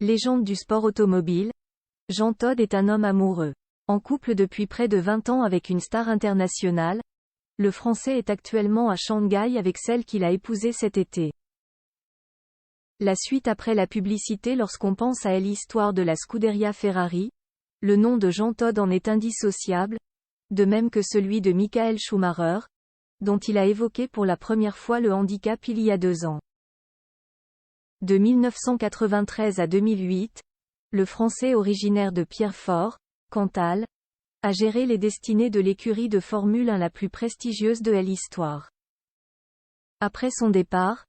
Légende du sport automobile, Jean Todt est un homme amoureux. En couple depuis près de 20 ans avec une star internationale, le Français est actuellement à Shanghai avec celle qu'il a épousée cet été. La suite après la publicité. Lorsqu'on pense à l'histoire de la Scuderia Ferrari, le nom de Jean Todt en est indissociable, de même que celui de Michael Schumacher, dont il a évoqué pour la première fois le handicap il y a 2 ans. De 1993 à 2008, le Français originaire de Pierrefort, Cantal, a géré les destinées de l'écurie de Formule 1 la plus prestigieuse de l'histoire. Après son départ,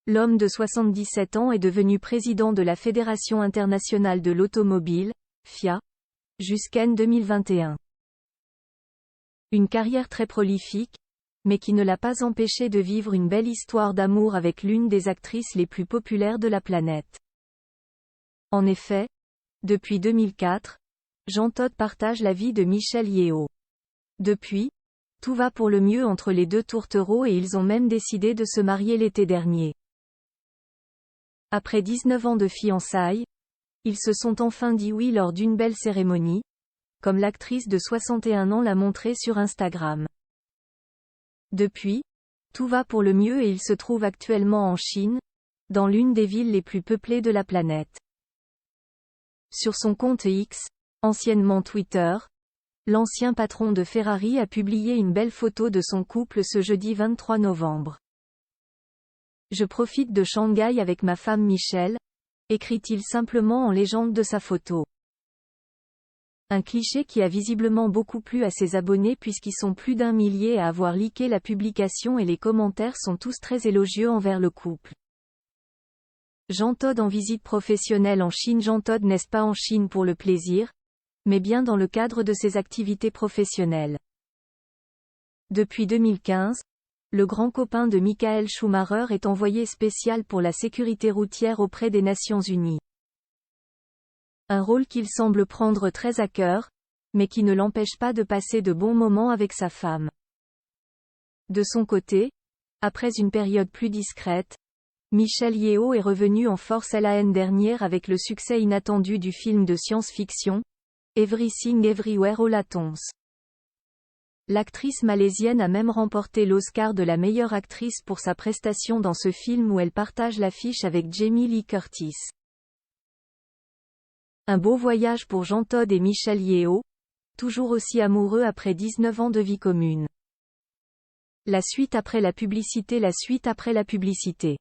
l'homme de 77 ans est devenu président de la Fédération internationale de l'automobile, FIA, jusqu'en 2021. Une carrière très prolifique, mais qui ne l'a pas empêché de vivre une belle histoire d'amour avec l'une des actrices les plus populaires de la planète. En effet, depuis 2004, Jean Todt partage la vie de Michelle Yeoh. Depuis, tout va pour le mieux entre les deux tourtereaux et ils ont même décidé de se marier l'été dernier. Après 19 ans de fiançailles, ils se sont enfin dit oui lors d'une belle cérémonie, comme l'actrice de 61 ans l'a montré sur Instagram. Depuis, tout va pour le mieux et il se trouve actuellement en Chine, dans l'une des villes les plus peuplées de la planète. Sur son compte X, anciennement Twitter, l'ancien patron de Ferrari a publié une belle photo de son couple ce jeudi 23 novembre. Je profite de Shanghai avec ma femme Michelle, écrit-il simplement en légende de sa photo. Un cliché qui a visiblement beaucoup plu à ses abonnés puisqu'ils sont plus d'1 millier à avoir liké la publication et les commentaires sont tous très élogieux envers le couple. Jean Todt en visite professionnelle en Chine. Jean Todt n'est pas en Chine pour le plaisir, mais bien dans le cadre de ses activités professionnelles. Depuis 2015, le grand copain de Michael Schumacher est envoyé spécial pour la sécurité routière auprès des Nations Unies. Un rôle qu'il semble prendre très à cœur, mais qui ne l'empêche pas de passer de bons moments avec sa femme. De son côté, après une période plus discrète, Michelle Yeoh est revenue en force l'année dernière avec le succès inattendu du film de science-fiction, Everything Everywhere All at Once. L'actrice malaisienne a même remporté l'Oscar de la meilleure actrice pour sa prestation dans ce film où elle partage l'affiche avec Jamie Lee Curtis. Un beau voyage pour Jean Todt et Michelle Yeoh, toujours aussi amoureux après 19 ans de vie commune. La suite après la publicité. La suite après la publicité.